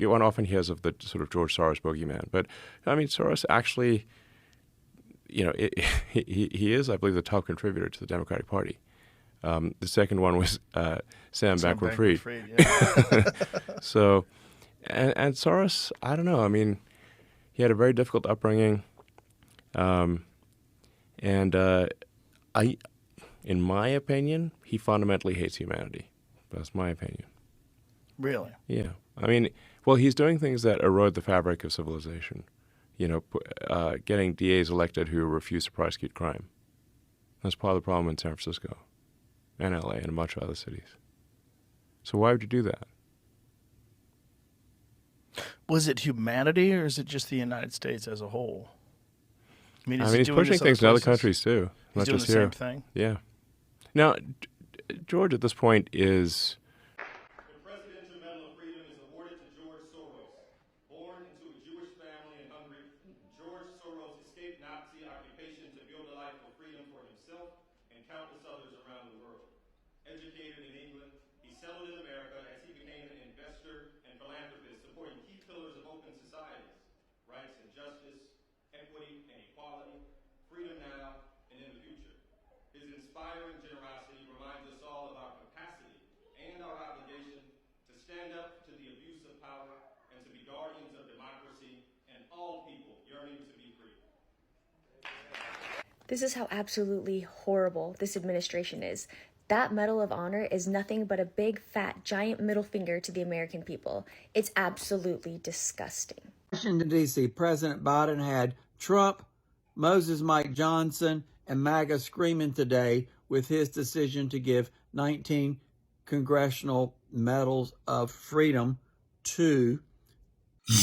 one often hears of the sort of George Soros boogeyman, but I mean, Soros actually, he is, I believe, the top contributor to the Democratic Party. The second one was Sam Bankman-Fried. Yeah. So, and Soros, I don't know. I mean, he had a very difficult upbringing, and in my opinion, he fundamentally hates humanity. That's my opinion. Really? Yeah. I mean, well, he's doing things that erode the fabric of civilization. Getting DAs elected who refuse to prosecute crime. That's part of the problem in San Francisco and LA and a bunch of other cities. So why would you do that? Was it humanity, or is it just the United States as a whole? I mean, he's pushing things in other countries too, not just here. Same thing. Yeah. Now, George at this point is. The Presidential Medal of Freedom is awarded to George Soros. Born into a Jewish family in Hungary, George Soros escaped Nazi occupation to build a life of freedom for himself and countless others around the world. Educated in England, he settled in America as he became an investor and philanthropist, supporting key pillars of open societies: rights and justice, equity and equality, freedom now and in the future. His inspiring generosity reminds us all of our capacity and our obligation to stand up to the abuse of power and to be guardians of democracy and all people yearning to be free. This is how absolutely horrible this administration is. That Medal of Honor is nothing but a big, fat, giant middle finger to the American people. It's absolutely disgusting. Washington, D.C., President Biden had Trump, Moses Mike Johnson, and MAGA screaming today with his decision to give 19 congressional medals of freedom to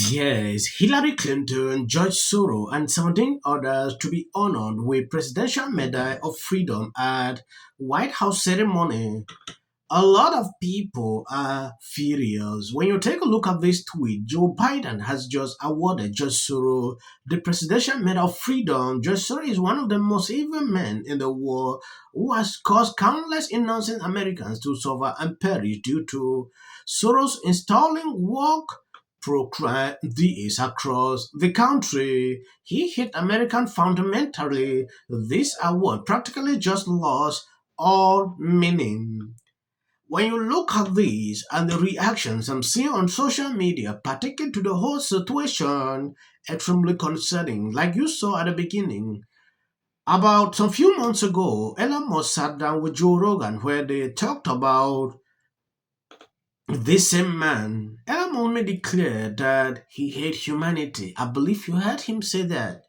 Yes, Hillary Clinton, George Soros, and 17 others to be honored with Presidential Medal of Freedom at White House ceremony. A lot of people are furious. When you take a look at this tweet, Joe Biden has just awarded George Soros the Presidential Medal of Freedom. George Soros is one of the most evil men in the world who has caused countless innocent Americans to suffer and perish due to Soros installing woke pro-crime DAs across the country. He hit American fundamentally. This award practically just lost all meaning. When you look at these and the reactions I'm seeing on social media, particularly to the whole situation, extremely concerning. Like you saw at the beginning, about some few months ago, Elon Musk sat down with Joe Rogan where they talked about this same man. Elon Musk made it clear that he hates humanity. I believe you heard him say that.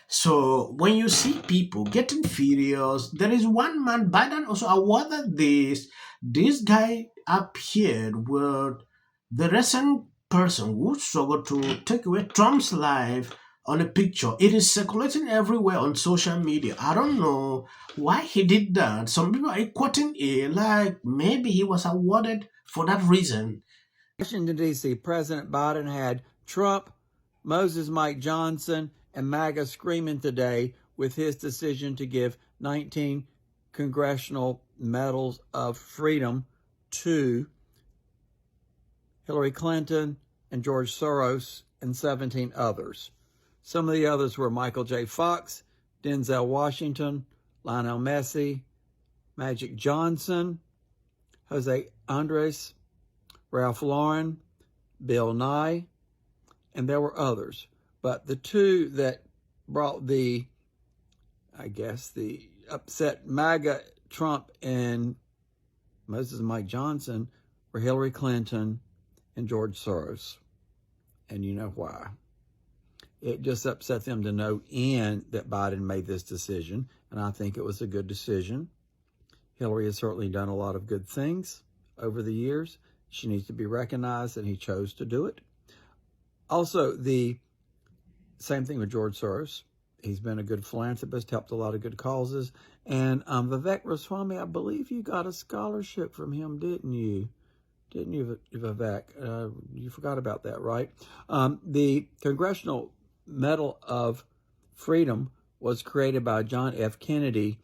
So when you see people getting furious, there is one man, Biden also awarded this. This guy appeared with the recent person who struggled to take away Trump's life on a picture. It is circulating everywhere on social media. I don't know why he did that. Some people are quoting it like maybe he was awarded for that reason. Washington, D.C., President Biden had Trump, Moses Mike Johnson, and MAGA screaming today with his decision to give 19 congressional medals of freedom to Hillary Clinton and George Soros and 17 others. Some of the others were Michael J. Fox, Denzel Washington, Lionel Messi, Magic Johnson, Jose Andres, Ralph Lauren, Bill Nye, and there were others. But the two that brought the upset MAGA Trump and Moses Mike Johnson were Hillary Clinton and George Soros. And you know why. It just upset them to no end that Biden made this decision, and I think it was a good decision. Hillary has certainly done a lot of good things over the years. She needs to be recognized, and he chose to do it. Also, the same thing with George Soros. He's been a good philanthropist, helped a lot of good causes. And Vivek Ramaswamy, I believe you got a scholarship from him, didn't you? Didn't you, Vivek? You forgot about that, right? The Congressional Medal of Freedom was created by John F. Kennedy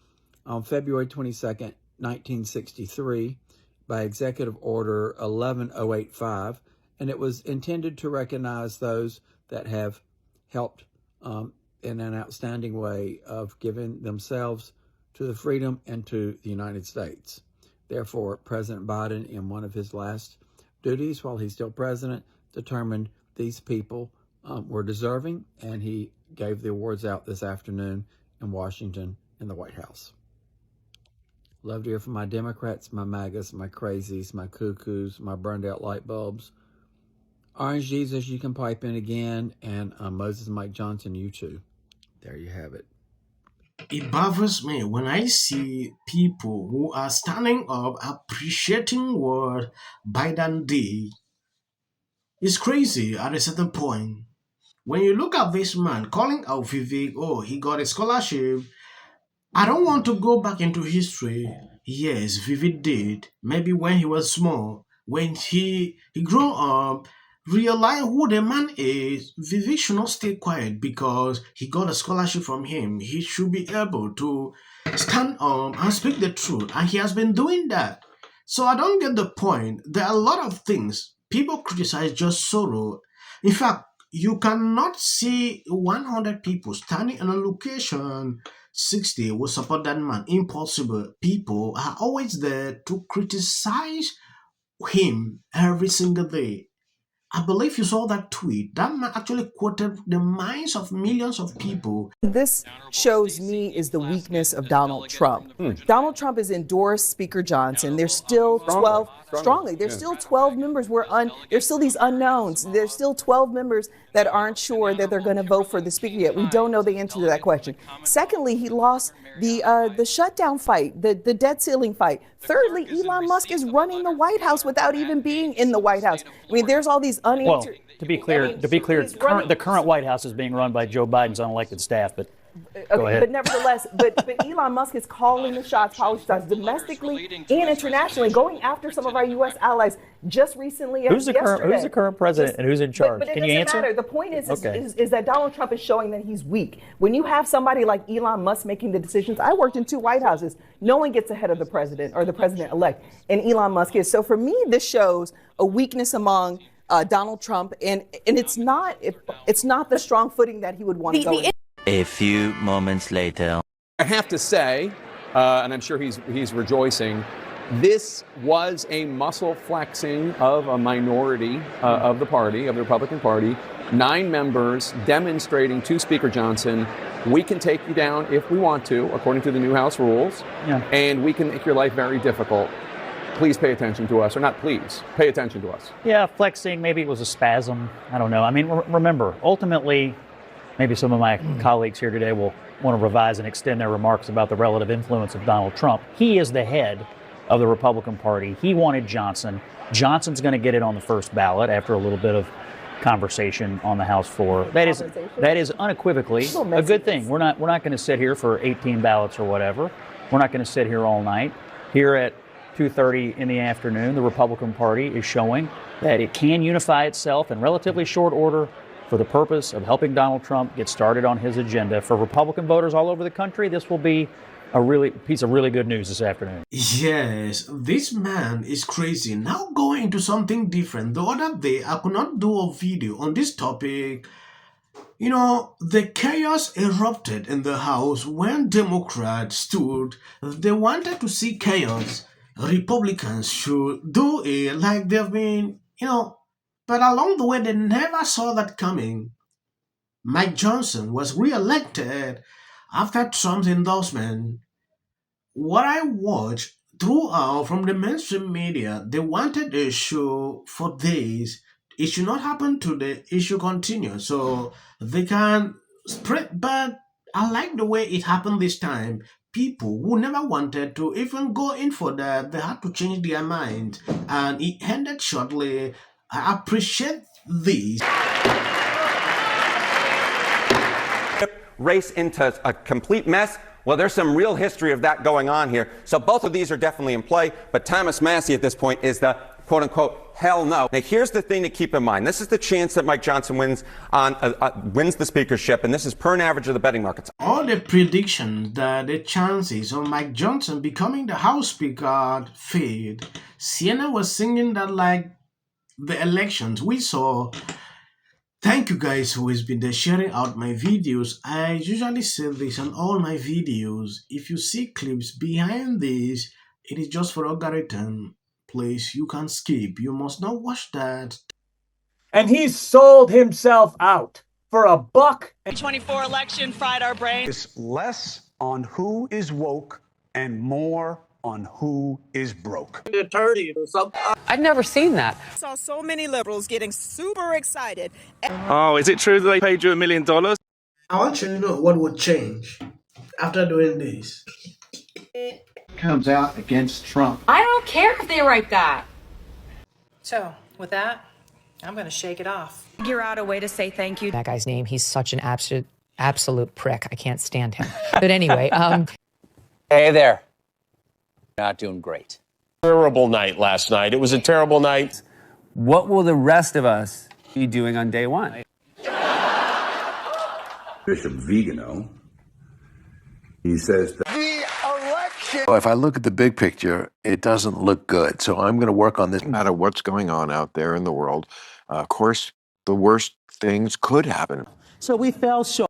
on February 22nd, 1963, by Executive Order 11085, and it was intended to recognize those that have helped in an outstanding way of giving themselves to the freedom and to the United States. Therefore, President Biden, in one of his last duties while he's still president, determined these people were deserving, and he gave the awards out this afternoon in Washington in the White House. Love to hear from my Democrats, my MAGAs, my crazies, my cuckoos, my burned out light bulbs. Orange Jesus, you can pipe in again, and Moses and Mike Johnson, you too. There you have it. It bothers me when I see people who are standing up appreciating what Biden did. It's crazy at a certain point. When you look at this man calling out Vivek, oh, he got a scholarship. I don't want to go back into history. Yes, Vivek did. Maybe when he was small, when he grew up, realize who the man is. Vivek should not stay quiet because he got a scholarship from him. He should be able to stand up and speak the truth, and he has been doing that. So I don't get the point. There are a lot of things people criticize George Soros. In fact, you cannot see 100 people standing in a location 60 will support that man. Impossible. People are always there to criticize him every single day. I believe you saw that tweet. That man actually quoted the minds of millions of people. This shows me is the weakness of Donald Trump. Donald Trump has endorsed Speaker Johnson. There's still 12 strongly. There's still 12 members. There's still these unknowns. There's still 12 members that aren't sure that they're going to vote for the speaker yet. We don't know the answer to that question. Secondly, he lost the shutdown fight, the debt ceiling fight. Thirdly, Elon Musk is running the White House without even being in the White House. I mean, there's all these unanswered. Well, to be clear, the current White House is being run by Joe Biden's unelected staff, but go ahead. But nevertheless, but Elon Musk is calling the shots, domestically and internationally, going after some of our U.S. allies. Just recently, who's the current president and who's in charge? But Can you answer? Matter. The point is that Donald Trump is showing that he's weak. When you have somebody like Elon Musk making the decisions, I worked in 2 White Houses. No one gets ahead of the president or the president-elect, and Elon Musk is. So for me, this shows a weakness among Donald Trump, and it's not the strong footing that he would want to go in. A few moments later. I have to say, and I'm sure he's rejoicing, this was a muscle flexing of a minority of the party, of the Republican Party. 9 members demonstrating to Speaker Johnson, we can take you down if we want to, according to the new House rules, and we can make your life very difficult. Please pay attention to us, or not please, pay attention to us. Yeah, flexing, maybe it was a spasm. I don't know. I mean, remember, ultimately, maybe some of my colleagues here today will want to revise and extend their remarks about the relative influence of Donald Trump. He is the head of the Republican Party. He wanted Johnson. Johnson's going to get it on the first ballot after a little bit of conversation on the House floor. That is unequivocally a good thing. We're not going to sit here for 18 ballots or whatever. We're not going to sit here all night. Here at 2:30 in the afternoon, the Republican Party is showing that it can unify itself in relatively short order for the purpose of helping Donald Trump get started on his agenda. For Republican voters all over the country, this will be a piece of really good news this afternoon. Yes, this man is crazy. Now going into something different. The other day, I could not do a video on this topic. You know, the chaos erupted in the House when Democrats stood. They wanted to see chaos. Republicans should do it like they've been, but along the way, they never saw that coming. Mike Johnson was re-elected after Trump's endorsement. What I watched throughout from the mainstream media, they wanted a show for this. It should not happen today. It should continue. So they can spread. But I like the way it happened this time. People who never wanted to even go in for that, they had to change their mind. And it ended shortly. I appreciate this. Race into a complete mess. Well, there's some real history of that going on here. So both of these are definitely in play, but Thomas Massie at this point is the quote-unquote hell no. Now, here's the thing to keep in mind. This is the chance that Mike Johnson wins the speakership, and this is per an average of the betting markets. All the predictions that the chances of Mike Johnson becoming the House Speaker failed. Sienna was singing that like the elections. We saw. Thank you guys who has been there sharing out my videos. I usually say this on all my videos. If you see clips behind this, it is just for algorithm. Please, you can skip. You must not watch that. And he's sold himself out for $1. 24 election fried our brains. It's less on who is woke and more on who is broke. Attorney or something. I've never seen that. I saw so many liberals getting super excited. Oh, is it true that they paid you $1 million? I want you to know what would change after doing this. Comes out against Trump. I don't care if they write that. So, with that, I'm going to shake it off. Figure out a way to say thank you. That guy's name, he's such an absolute prick. I can't stand him. But anyway, Hey there. Not doing great. Terrible night last night. It was a terrible night. What will the rest of us be doing on day one? Bishop Vigano, he says that the election. If I look at the big picture, it doesn't look good. So I'm going to work on this. No matter what's going on out there in the world, of course, the worst things could happen. So we fell short.